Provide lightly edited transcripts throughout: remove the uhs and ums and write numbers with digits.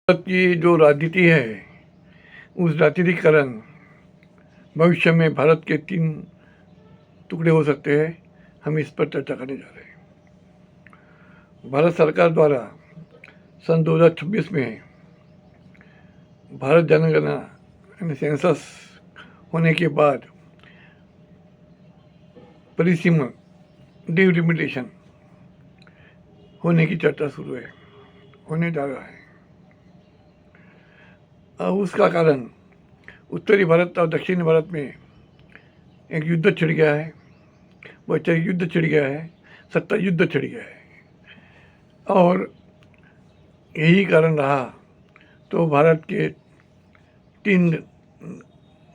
भारत की जो राजनीति है, उस राजनीति के कारण भविष्य में भारत के 3 टुकड़े हो सकते हैं। हम इस पर चर्चा करने जा रहे हैं। भारत सरकार द्वारा सन 2026 में भारत जनगणना यानी सेंसस होने के बाद परिसीमन डिलिमिटेशन होने की चर्चा शुरू होने जा रहा है। उसका कारण उत्तरी भारत और दक्षिणी भारत में एक युद्ध छिड़ गया है। वह युद्ध छिड़ गया है, सत्ता युद्ध छिड़ गया है, और यही कारण रहा तो भारत के 3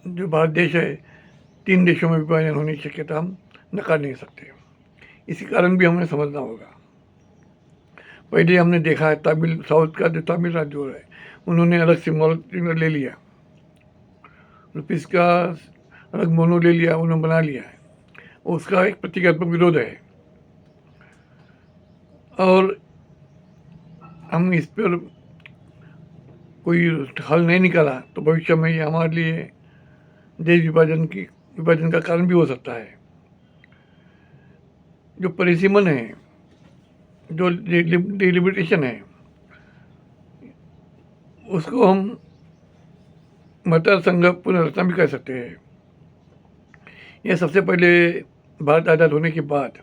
जो भारत देश है, 3 देशों में विभाजन होने की शक्यता हम नकार नहीं सकते। इसी कारण भी हमें समझना होगा। पहले हमने देखा है तमिल साउथ का जो तमिल राज्य है, उन्होंने अलग सिंबल ले लिया, रुपीस का अलग मोनो ले लिया, उन्होंने बना लिया है। उसका एक प्रतीकात्मक विरोध है और हम इस पर कोई हल नहीं निकाला तो भविष्य में ये हमारे लिए देश विभाजन का कारण भी हो सकता है। जो परिसीमन है, जो डिलिमिटेशन है, उसको हम मतदार संघ पुनर्रचना भी कर सकते हैं। यह सबसे पहले भारत आज़ाद होने के बाद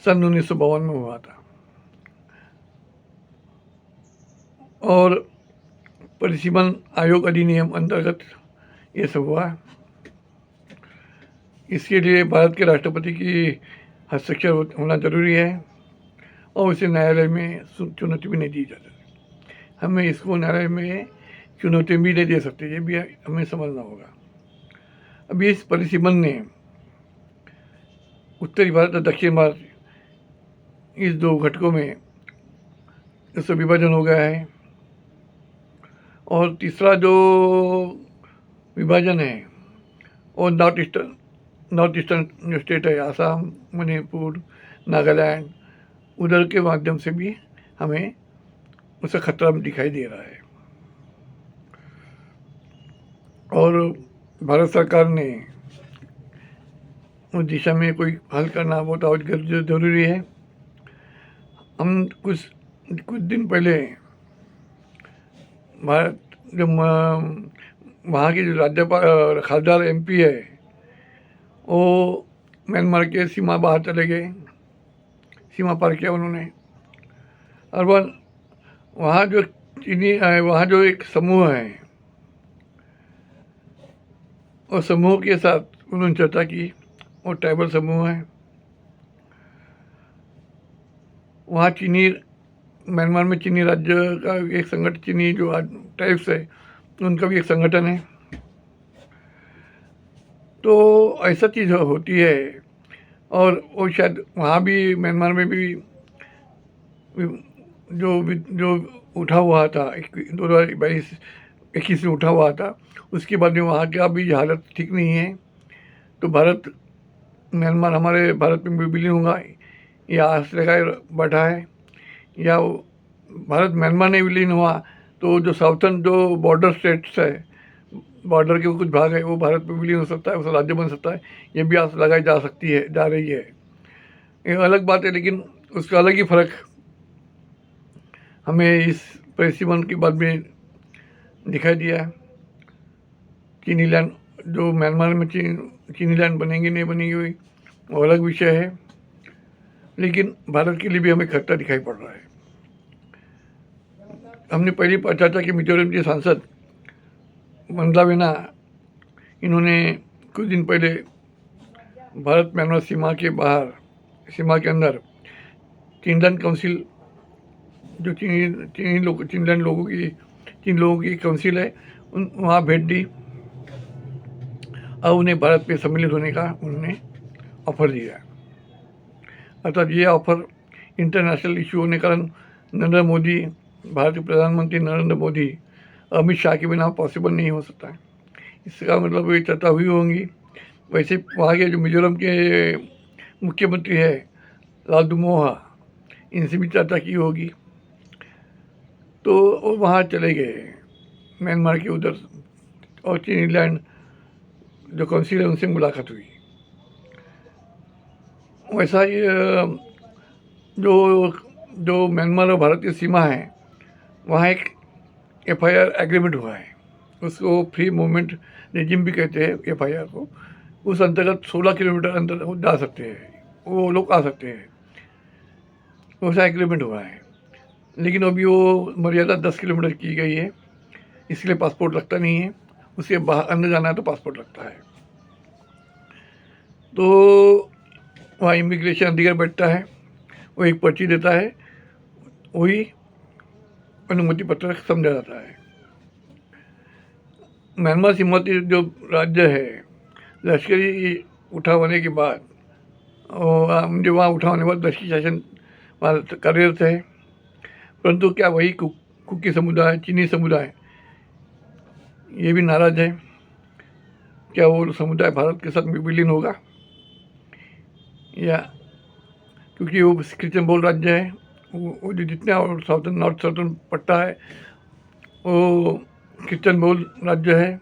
सन 1952 में हुआ था और परिसीमन आयोग अधिनियम अंतर्गत ये सब हुआ। इसके लिए भारत के राष्ट्रपति की हस्ताक्षर होना जरूरी है और उसे न्यायालय में चुनौती भी नहीं दी जा सकती। हमें इसको न्यायालय में चुनौती भी नहीं दे सकते, ये भी हमें समझना होगा। अभी इस परिसीमन ने उत्तरी भारत और दक्षिण भारत, इस 2 घटकों में इसका विभाजन हो गया है। और तीसरा जो विभाजन है वो नॉर्थ ईस्टर्न जो स्टेट है, आसाम, मणिपुर, नागालैंड, उधर के माध्यम से भी हमें उसका खतरा दिखाई दे रहा है। और भारत सरकार ने उस दिशा में कोई हल करना बहुत जरूरी है। हम कुछ दिन पहले भारत जो वहाँ के जो राज्यपाल खासदार MP है, वो म्यांमार के सीमा बाहर चले गए, सीमा पार किया उन्होंने। और वहाँ जो एक समूह है, उस समूह के साथ उन्होंने चर्चा की। वो ट्राइबल समूह है। वहाँ म्यांमार में चीनी राज्य का एक संगठन, चीनी जो ट्राइब्स है उनका भी एक संगठन है। तो ऐसा चीज़ होती है और वो शायद वहाँ भी म्यांमार में भी जो उठा हुआ था 2022-21 में उठा हुआ था, उसके बाद में वहाँ का भी हालत ठीक नहीं है। तो म्यांमार हमारे भारत में विलीन होगा, या आस लगाए बैठा है, या भारत म्यांमार नहीं विलीन हुआ तो जो साउथर्न जो बॉर्डर स्टेट्स है, बॉर्डर के कुछ भाग है, वो भारत में विलीन हो सकता है, उसका राज्य बन सकता है। ये भी आस लगाई जा रही है। ये अलग बात है, लेकिन उसका अलग ही फर्क हमें इस परिसीमन के बाद में दिखाई दिया है। चीनी लैंड जो म्यांमार में चीनी लैंड बनेंगी नहीं बनेंगी वो अलग विषय है, लेकिन भारत के लिए भी हमें खतरा दिखाई पड़ रहा है। हमने पहली चर्चा की, मिजोरम के सांसद मंगलावेना, इन्होंने कुछ दिन पहले भारत म्यांमार सीमा के अंदर चिनलैंड काउंसिल, जो चीन लोगों की काउंसिल है, वहाँ भेंट दी और उन्हें भारत में सम्मिलित होने का उन्होंने ऑफर दिया। अर्थात ये ऑफर इंटरनेशनल इशू होने के कारण भारत के प्रधानमंत्री नरेंद्र मोदी, अमित शाह के बिना पॉसिबल नहीं हो सकता है। इसका मतलब ये चर्चा हुई होंगी। वैसे वहाँ के जो मिजोरम के मुख्यमंत्री है लालदुमोहा, इनसे भी चर्चा की होगी। तो वो वहाँ चले गए म्यांमार के उधर, और चीनी लैंड जो काउंसिल है उनसे मुलाकात हुई। वैसा ही जो जो म्यांमार और भारत की सीमा है वहाँ एक एफआईआर एग्रीमेंट हुआ है, उसको फ्री मूवमेंट रेजिम भी कहते हैं एफआईआर को। उस अंतर्गत 16 किलोमीटर अंदर वो जा सकते हैं, वो लोग आ सकते हैं, वैसा एग्रीमेंट हुआ है। लेकिन अभी वो मर्यादा 10 किलोमीटर की गई है, इसलिए पासपोर्ट लगता नहीं है। उसके बाहर अंदर जाना है तो पासपोर्ट लगता है। तो वहाँ इमिग्रेशन अधिकारी बैठता है, वो एक पर्ची देता है, वही अनुमति पत्र समझा जाता है। म्यांमार सीमावर्ती जो राज्य है, लश्करी उठाव होने के बाद मुझे वहाँ उठाव होने के बाद लश्करी शासन वहाँ कार्यरत है। परंतु क्या वही कुकी समुदाय, चीनी समुदाय ये भी नाराज है। क्या वो समुदाय भारत के साथ विलीन होगा, या क्योंकि वो क्रिश्चियन बहुल राज्य है, वो जो जितने साउथर्न नॉर्थ साउथर्न पट्टा है वो क्रिश्चियन बहुल राज्य है।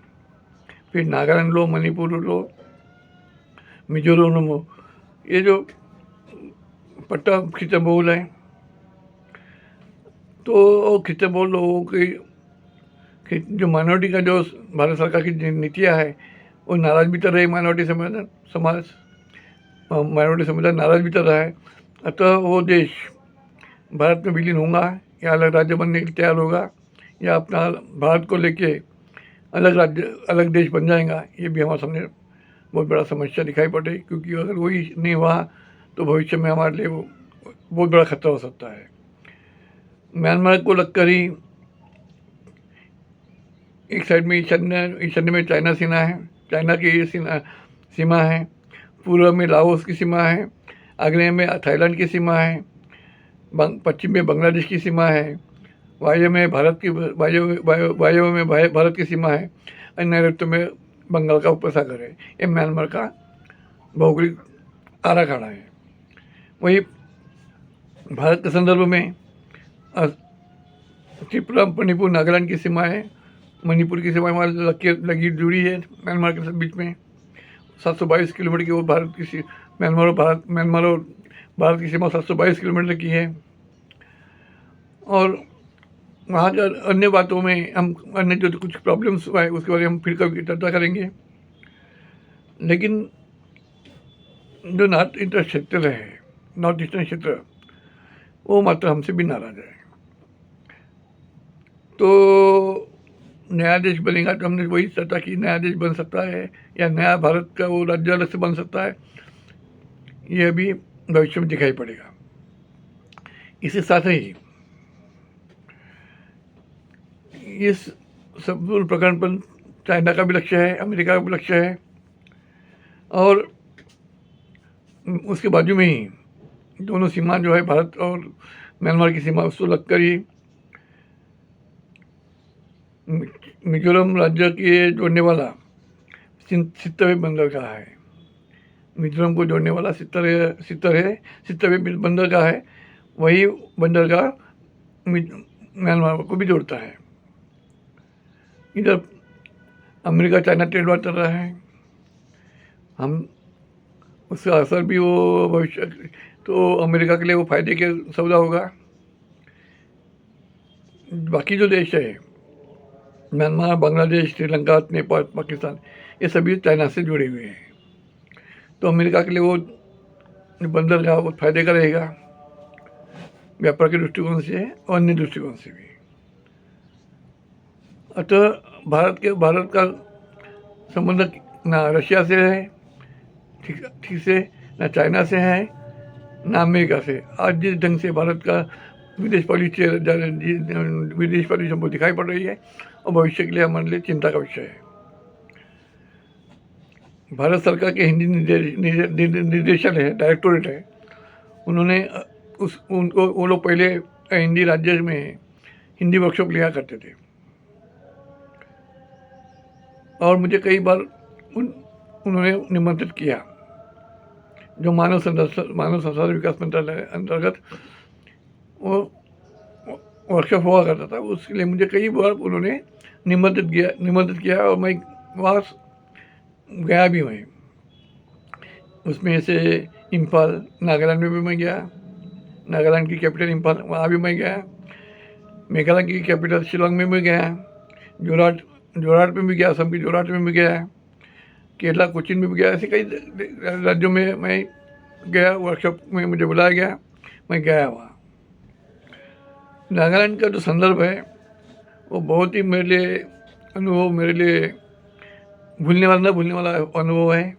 फिर नागालैंड लो, मणिपुर लो, मिजोरम लो, ये जो पट्टा क्रिश्चियन बहुल है। तो क्रिश्चियन बहुल लोगों की जो माइनॉरिटी का जो भारत सरकार की नीतियाँ है वो नाराज भी कर रहे माइनॉरिटी समाज माइनॉरिटी समुदाय नाराज भी कर रहा है। अतः वो देश भारत में विलीन होगा या अलग राज्य बनने के लिए तैयार होगा, या अपना भारत को लेके अलग राज्य अलग देश बन जाएगा, ये भी हमारे सामने बहुत बड़ा समस्या दिखाई पड़ रही। क्योंकि अगर वही नहीं हुआ तो भविष्य में हमारे लिए वो बहुत बड़ा खतरा हो सकता है। म्यांमार को लगकर ही एक साइड में ईशान्य में चाइना सीमा है, चाइना की सीमा है, पूर्व में लाओस की सीमा है, आग्नेय में थाईलैंड की सीमा है, पश्चिम में बांग्लादेश की सीमा है, वायव्य में भारत की सीमा है, और नैऋत्य में बंगाल का उपसागर है। ये म्यांमार का भौगोलिक आराखड़ा है। वही भारत के संदर्भ में त्रिपुरा, मणिपुर, नागालैंड की सीमा है। मणिपुर की सीमा हमारे लगी जुड़ी है म्यांमार के बीच में 722 किलोमीटर की। वो भारत की म्यांमार और भारत की सीमा 722 किलोमीटर की है। और वहाँ का अन्य बातों में हम अन्य जो कुछ प्रॉब्लम्स हुआ है उसके बारे में हम फिर कभी चर्चा करेंगे। लेकिन जो नॉर्थ ईस्टर्न क्षेत्र है, नॉर्थ ईस्टर्न क्षेत्र, वो मात्र हमसे भी नाराज है। तो नया देश बनेगा तो हमने वही चर्चा की, नया देश बन सकता है या नया भारत का वो राज्य अलग से बन सकता है, ये अभी भविष्य में दिखाई पड़ेगा। इसके साथ ही इस संपूर्ण प्रकरण पर चाइना का भी लक्ष्य है, अमेरिका का भी लक्ष्य है, और उसके बाजू में ही दोनों सीमा जो है भारत और म्यांमार की सीमा, उसको लगकर ही मिजोरम राज्य के जोड़ने वाला 70वें बंदरगाह है। मिजोरम को जोड़ने वाला 70वें बंदरगाह है। वही बंदरगाह म्यांमार को भी जोड़ता है। इधर अमेरिका चाइना ट्रेड वार चल रहा है, हम उसका असर भी वो भविष्य तो अमेरिका के लिए वो फायदे के सौदा होगा। बाकी जो देश है म्यांमार, बांग्लादेश, श्रीलंका, नेपाल, पाकिस्तान, ये सभी चाइना से जुड़े हुए हैं। तो अमेरिका के लिए वो बंदरगाह बहुत फायदे का रहेगा, व्यापार के दृष्टिकोण से और अन्य दृष्टिकोण से भी। अतः भारत का संबंध ना रशिया से है ठीक से, ना चाइना से है, ना अमेरिका से। आज जिस ढंग से भारत का विदेश पॉलिसी हमको दिखाई पड़ रही है और भविष्य के लिए हमारे लिए चिंता का विषय है। भारत सरकार के हिंदी निर्देशालय है, डायरेक्टोरेट है, उन्होंने वो लोग पहले हिंदी राज्य में हिंदी वर्कशॉप लिया करते थे, और मुझे कई बार उन्होंने निमंत्रित किया। जो मानव संसाधन विकास मंत्रालय अंतर्गत वर्कशॉप हुआ करता था, उसके लिए मुझे कई बार उन्होंने निमंत्रित किया और मैं वहाँ गया भी। मैं उसमें से इम्फाल नागालैंड में भी मैं गया, नागालैंड की कैपिटल इम्फाल, वहाँ भी मैं गया। मेघालय की कैपिटल शिलोंग में भी गया, जोरहाट में भी गया, असम की जोरहाट में भी गया, केरला कोचीन में भी गया। ऐसे कई राज्यों में मैं गया, वर्कशॉप में मुझे बुलाया गया, मैं गया वहाँ। नागालैंड का जो संदर्भ है वो बहुत ही मेरे लिए भूलने वाला अनुभव है।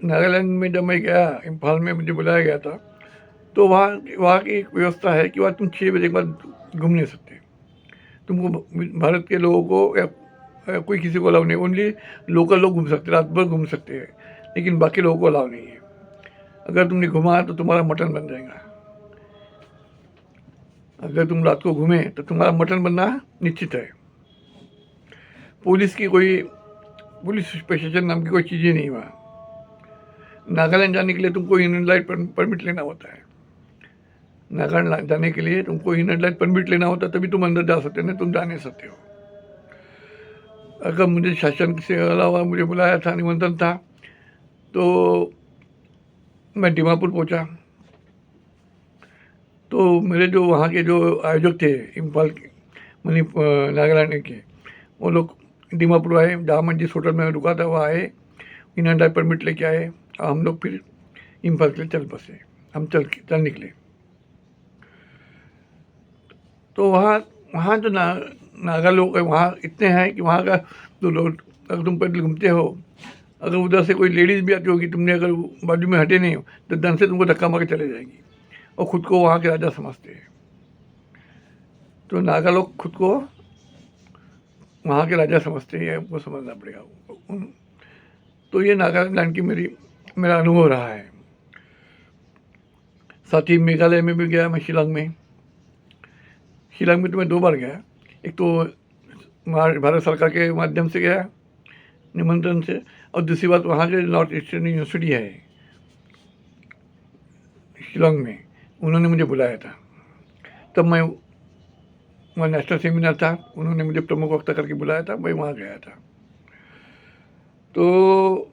नागालैंड में जब मैं गया, इम्फाल में मुझे बुलाया गया था, तो वहाँ वहाँ की एक व्यवस्था है कि वहाँ तुम 6 बजे के बाद घूम नहीं सकते। तुमको भारत के लोगों को या कोई किसी को अलाउ नहीं, ओनली लोकल लोग घूम सकते, रात भर घूम सकते हैं, लेकिन बाकी लोगों को अलाउ नहीं है। अगर तुमने घुमा तो तुम्हारा मटन बन जाएगा। अगर तुम रात को घूमे तो तुम्हारा मटन बनना निश्चित है। पुलिस प्रशासन नाम की कोई चीज़ ही नहीं वहाँ। नागालैंड जाने के लिए तुमको इनर लाइट परमिट लेना होता है। नागालैंड जाने के लिए तुमको इनर लाइट परमिट लेना होता है, तभी तुम अंदर जा सकते, नहीं तुम जा नहीं सकते हो। अगर मुझे शासन से अलावा मुझे बुलाया था, निमंत्रण था, तो मैं दीमापुर पहुंचा। तो मेरे जो वहाँ के जो आयोजक थे इम्फाल के, नागालैंड के, वो लोग दीमापुर आए, जहाँ मैं जिस होटल में रुका था वहाँ आए, इनर लाइट परमिट लेके आए, और हम लोग फिर इम्फाल के लिए चल बसे। हम चल निकले। तो वहाँ वहाँ जो नागा लोग हैं वहाँ इतने हैं कि वहाँ का जो लोग, अगर तुम पैदल घूमते हो, अगर उधर से कोई लेडीज़ भी आती होगी, तुमने अगर बाजू में हटे नहीं हो तो धन से तुमको धक्का मार के चले जाएंगी, और ख़ुद को वहाँ के राजा समझते हैं। तो नागा लोग खुद को वहाँ के राजा समझते हैं, आपको समझना पड़ेगा। तो ये नागालैंड की मेरा अनुभव रहा है। साथ ही मेघालय में भी गया मैं, शिलांग में तो मैं 2 बार गया। एक तो भारत सरकार के माध्यम से गया, निमंत्रण से, और दूसरी बात वहाँ के नॉर्थ ईस्टर्न यूनिवर्सिटी है शिलांग में, उन्होंने मुझे बुलाया था। तब मैं वहाँ नेशनल सेमिनार था, उन्होंने मुझे प्रमुख वक्ता करके बुलाया था, मैं वहाँ गया था। तो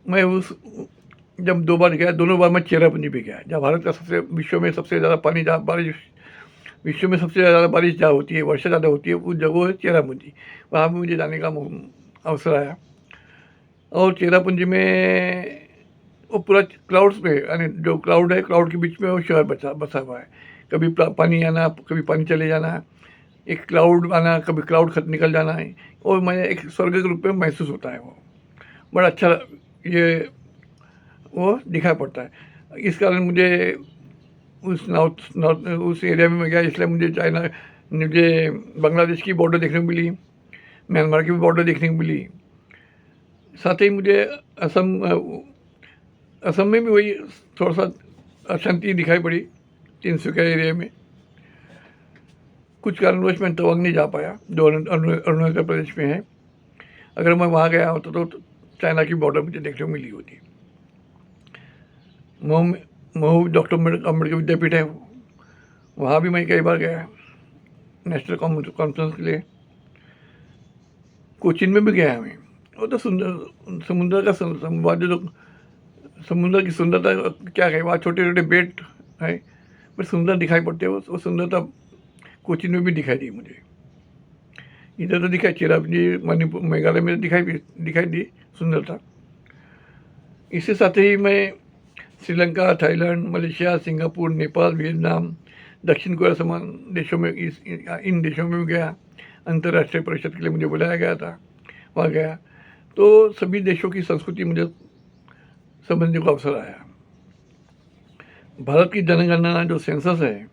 मैं जब 2 बार गया, दोनों बार मैं चेरापूंजी भी गया, जहाँ भारत का विश्व में सबसे ज़्यादा पानी, जहाँ बारिश, विश्व में सबसे ज़्यादा बारिश जहाँ होती है, वर्षा ज़्यादा होती है, उस जगह है चेरापूंजी। वहाँ पर मुझे जाने का अवसर आया। और चेरापूंजी में वो पूरा क्लाउड्स पे, यानी जो क्लाउड है, क्लाउड के बीच में वो शहर बसा हुआ है। कभी पानी आना, कभी पानी चले जाना, एक क्लाउड आना, कभी क्लाउड खत निकल जाना है, और मैं एक स्वर्ग के रूप में महसूस होता है। वो बड़ा अच्छा ये वो दिखाई पड़ता है। इस कारण मुझे उस एरिया में मैं गया, इसलिए मुझे बांग्लादेश की बॉर्डर देखने को मिली, म्यांमार की भी बॉर्डर देखने को मिली। साथ ही मुझे असम में भी वही थोड़ा सा अशांति दिखाई पड़ी, तिनसुकिया एरिया में। कुछ कारणवश मैं तवांग नहीं जा पाया, जो अरुणाचल प्रदेश में है। अगर मैं वहाँ गया होता तो चाइना की बॉर्डर मुझे देखने को मिली होती। महू डॉक्टर अम्बेडकर विद्यापीठ है, वहाँ भी मैं कई बार गया नेशनल कॉन्फ्रेंस के लिए। कोचीन में भी गया मैं। वो तो समुद्र का समुद्र की सुंदरता क्या है, वहाँ छोटे छोटे बेट है, बट सुंदर दिखाई पड़ते हैं। वो सुंदरता कोचीन में भी दिखाई दी मुझे। इधर तो दिखाई, चेरापूंजी मणिपुर मेघालय में दिखाई दी सुंदरता। इसके साथ ही मैं Sri Lanka, Thailand, Malaysia, Singapore, Nepal, Vietnam, दक्षिण कोरिया समान देशों में इन देशों में भी गया। अंतर्राष्ट्रीय परिषद के लिए मुझे बुलाया गया था, वहाँ गया। तो सभी देशों की संस्कृति मुझे समझने को अवसर आया। भारत की जनगणना जो सेंसस है,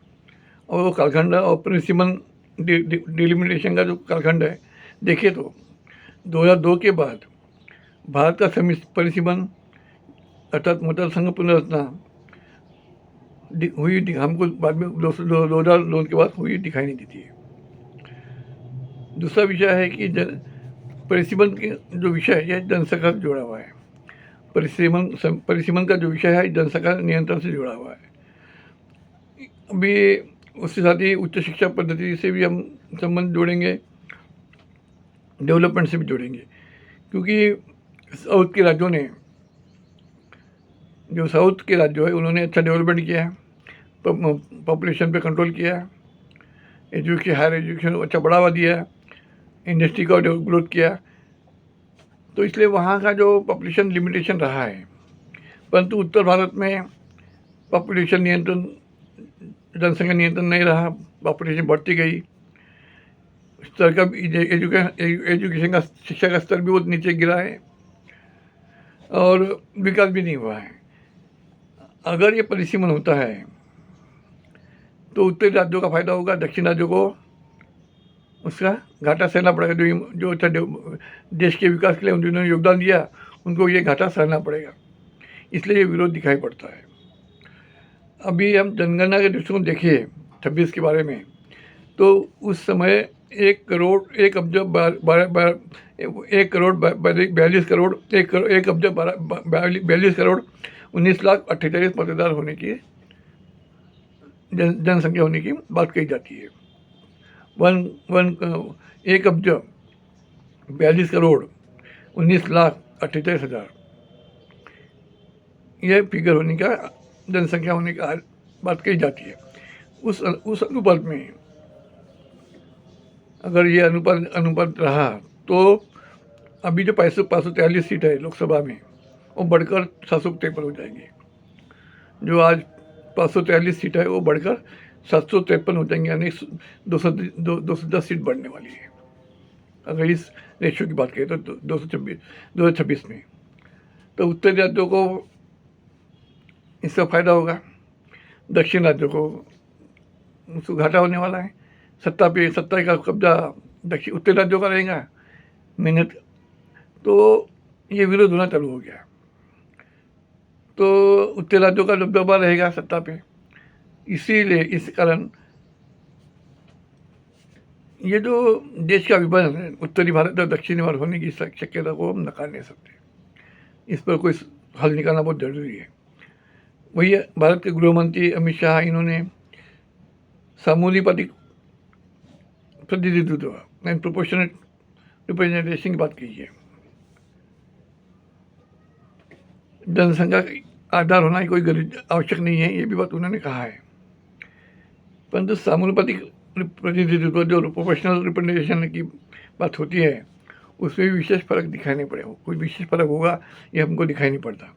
और वो कालखंड और परिसीमन डिलिमिटेशन का जो कालखंड है, देखिए तो 2002 के बाद भारत का परिसीमन अर्थात मतदार संघ पुनर्रचना हुई हमको बाद में 2002 के बाद हुई दिखाई नहीं देती है। दूसरा विषय है कि परिसीमन के जो विषय है यह जनसंख्या से जुड़ा हुआ है। परिसीमन का जो विषय है जनसंख्या नियंत्रण से जुड़ा हुआ है। अभी उसके साथ ही उच्च शिक्षा पद्धति से भी हम संबंध जोड़ेंगे, डेवलपमेंट से भी जोड़ेंगे, क्योंकि साउथ के राज्यों ने, जो साउथ के राज्य है उन्होंने अच्छा डेवलपमेंट किया है, पॉपुलेशन पे कंट्रोल किया है, हायर एजुकेशन को अच्छा बढ़ावा दिया है, इंडस्ट्री का ग्रोथ किया, तो इसलिए वहाँ का जो पॉपुलेशन लिमिटेशन रहा है। परंतु उत्तर भारत में पॉपुलेशन नियंत्रण, जनसंख्या नियंत्रण नहीं रहा, पॉपुलेशन बढ़ती गई, स्तर का एजुकेशन का, शिक्षा का स्तर भी बहुत नीचे गिरा है और विकास भी नहीं हुआ है। अगर ये परिसीमन होता है तो उत्तरी राज्यों का फायदा होगा, दक्षिण राज्यों को उसका घाटा सहना पड़ेगा। जो अच्छा देश के विकास के लिए उन्होंने योगदान दिया, उनको ये घाटा सहना पड़ेगा, इसलिए ये विरोध दिखाई पड़ता है। अभी हम जनगणना के दृष्टिकोण देखिए 26 के बारे में, तो उस समय 1,42,42,19,48,000 मतदार होने की जनसंख्या होने की बात कही जाती है। 1,42,19,48,000 यह फिगर होने का, जनसंख्या होने का बात कही जाती है। उस अनुपात में अगर ये अनुपात रहा तो अभी जो 543 सीट है लोकसभा में, वो बढ़कर 753 हो जाएंगी। जो आज 543 सीट है वो बढ़कर 753 हो जाएंगे, यानी 210 सीट बढ़ने वाली है अगर इस रेशियो की बात करें तो 2026 में। तो उत्तरी राज्यों को इसका फायदा होगा, दक्षिण राज्यों को उसको घाटा होने वाला है। सत्ता का कब्जा उत्तरी राज्यों का रहेगा, मेहनत, तो ये विरोध होना चालू हो गया। तो उत्तरी राज्यों का दबदबा रहेगा सत्ता पे, इसीलिए इस कारण ये जो देश का विभाजन है, उत्तरी भारत और दक्षिणी भारत होने की शक्यता को हम नकार नहीं सकते। इस पर कोई हल निकालना बहुत जरूरी है। वही भारत के गृह मंत्री अमित शाह, इन्होंने समानुपातिक प्रतिनिधित्व एंड प्रोपोर्शनेट रिप्रेजेंटेशन की बात की है। जनसंख्या का आधार होना ही कोई आवश्यक नहीं है, ये भी बात उन्होंने कहा है। परंतु समानुपातिक प्रतिनिधित्व, जो प्रोपोर्शनल रिप्रेजेंटेशन की बात होती है, उसमें भी विशेष फर्क दिखाई नहीं पड़ेगा। कोई विशेष फर्क होगा ये हमको दिखाई नहीं पड़ता।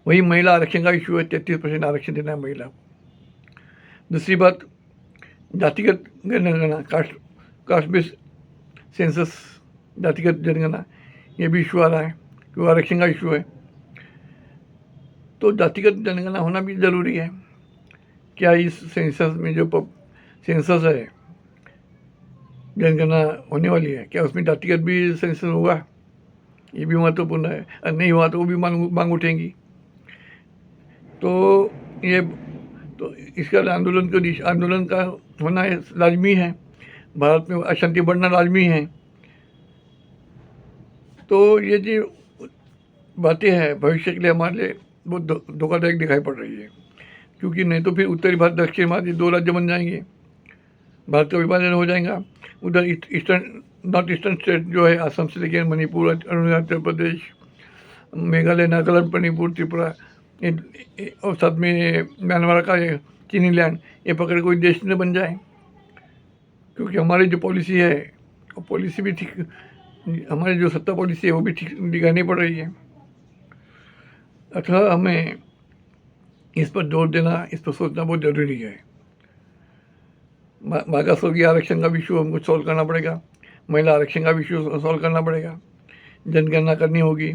वही महिला आरक्षण का इशू है, 33% आरक्षण देना है महिला को। दूसरी बात, जातिगत जनगणना, कास्ट बेस्ड सेंसस, जातिगत जनगणना, ये भी इशू आ रहा है क्योंकि आरक्षण का इशू है। तो जातिगत जनगणना होना भी ज़रूरी है। क्या इस सेंसस में जो सेंसस है, जनगणना होने वाली है, क्या उसमें जातिगत भी सेंसस होगा? ये भी महत्वपूर्ण है। और नहीं हुआ तो वो भी मांग उठेंगी। तो इसका आंदोलन का होना लाजमी है। भारत में अशांति बढ़ना लाजमी है। तो ये जो बातें हैं भविष्य के लिए हमारे लिए बहुत धोखादायक दिखाई पड़ रही है, क्योंकि नहीं तो फिर उत्तरी भारत दक्षिण भारत दो राज्य बन जाएंगे, भारत का विभाजन हो जाएगा। उधर नॉर्थ ईस्टर्न स्टेट जो है, असम से लेकर मणिपुर, अरुणाचल प्रदेश, मेघालय, नागालैंड, मणिपुर, त्रिपुरा, और साथ में म्यांमार का चीनी लैंड, ये पकड़ कोई देश न बन जाए। क्योंकि हमारी जो पॉलिसी है, वो पॉलिसी भी ठीक, हमारी जो सत्ता पॉलिसी है वो भी ठीक दिखानी पड़ रही है। अतः हमें इस पर जोर देना, इस पर सोचना बहुत ज़रूरी है। मागासवर्गीय आरक्षण का भी इशू हमको सॉल्व करना पड़ेगा, महिला आरक्षण का भी इशू सॉल्व करना पड़ेगा, जनगणना करनी होगी।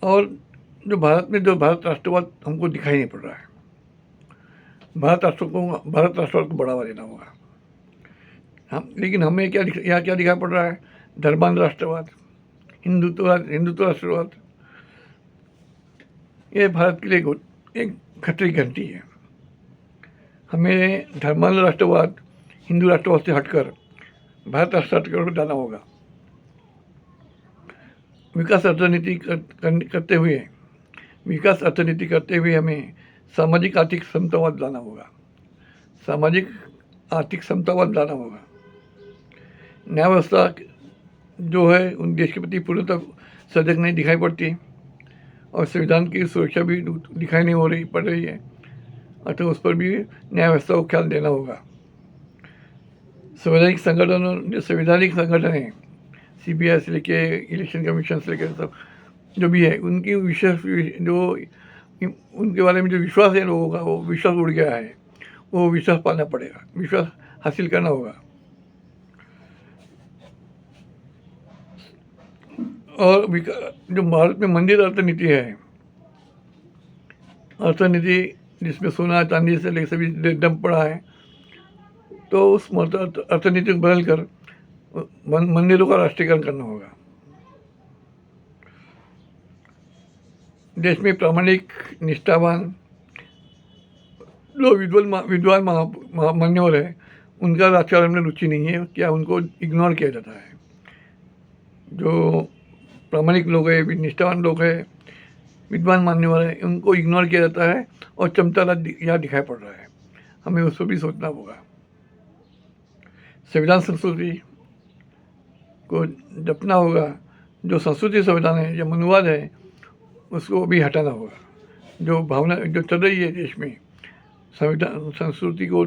और जो भारत में भारत राष्ट्रवाद हमको दिखाई नहीं पड़ रहा है, भारत राष्ट्रवाद को बढ़ावा देना होगा। लेकिन हमें क्या दिखाई पड़ रहा है? धर्मांध राष्ट्रवाद, हिंदुत्व राष्ट्रवाद। ये भारत के लिए एक खतरे की घंटी है। हमें धर्मांध राष्ट्रवाद, हिंदू राष्ट्रवाद से हटकर भारत राष्ट्रवाद की ओर जाना होगा। विकास अर्थनीति करते हुए हमें सामाजिक आर्थिक समतावाद लाना होगा, सामाजिक आर्थिक समतावाद लाना होगा। न्याय व्यवस्था जो है उन देश के प्रति पूर्णतः सजग नहीं दिखाई पड़ती और संविधान की सुरक्षा भी दिखाई नहीं हो रही पड़ रही है, अतः उस पर भी न्याय व्यवस्था को ख्याल देना होगा। संवैधानिक संगठन हैं, CBI से लेके इलेक्शन कमीशन से लेकर सब जो भी है, उनकी विश्वास जो उनके बारे में जो विश्वास है लोगों का, वो विश्वास उड़ गया है, वो विश्वास पाना पड़ेगा, विश्वास हासिल करना होगा। और जो भारत में मंदिर अर्थनीति है, अर्थनीति जिसमें सोना चांदी से लेकर सभी दम पड़ा है, तो उस अर्थनीति को बदल कर मंदिरों का राष्ट्रीयकरण करना होगा। देश में प्रामाणिक निष्ठावान जो विद्वान मान्यवर है, उनका राजकारण में रुचि नहीं है, क्या उनको इग्नोर किया जाता है। जो प्रामाणिक लोग हैं, निष्ठावान लोग हैं, विद्वान मान्यवर है, उनको इग्नोर किया जाता है और चमचा यहाँ दिखाई पड़ रहा है। हमें उस पर भी सोचना होगा। संविधान संस्कृति को जपना होगा। जो संस्कृति संविधान है या मनुवाद है, उसको भी हटाना होगा। जो भावना जो चल रही है देश में, संविधान संस्कृति को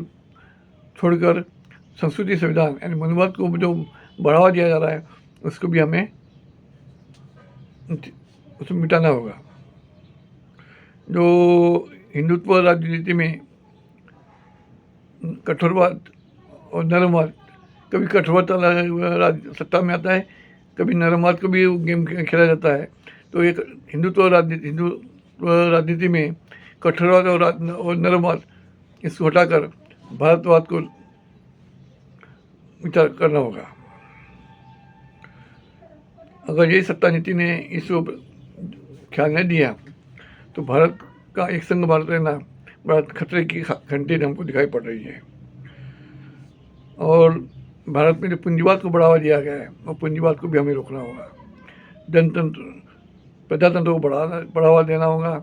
छोड़कर संस्कृति संविधान यानी मनुवाद को जो बढ़ावा दिया जा रहा है, उसको भी हमें उसको मिटाना होगा। जो हिंदुत्व राजनीति में कठोरवाद और नरमवाद, कभी कठोरवाद सत्ता में आता है, कभी नरमवाद को भी गेम खेला जाता है। तो एक हिंदुत्व राजनीति में कठोरवाद और नरमवाद इसको हटाकर भारतवाद को विचार करना होगा। अगर यही सत्ता नीति ने इसको ख्याल नहीं दिया तो भारत का एक संघ भारत रहना बड़ा खतरे की घंटी हमको दिखाई पड़ रही है। और भारत में जो पूंजीवाद को बढ़ावा दिया गया है, वो पूंजीवाद को भी हमें रोकना होगा। जनतंत्र प्रजातंत्र को बढ़ावा देना होगा।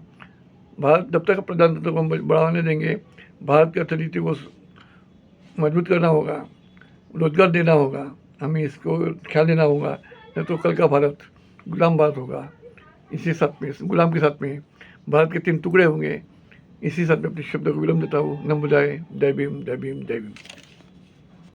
भारत जब तक प्रजातंत्र को बढ़ावा नहीं देंगे, भारत की अर्थनीति को मजबूत करना होगा, रोजगार देना होगा, हमें इसको ख्याल देना होगा। नहीं तो कल का भारत गुलाम भारत होगा। इसी साथ में गुलाम के साथ में भारत के 3 टुकड़े होंगे। इसी साथ में अपने शब्दों को विराम देता हूँ। नमो बुद्धाय। जय भीम, जय भीम, जय भीम।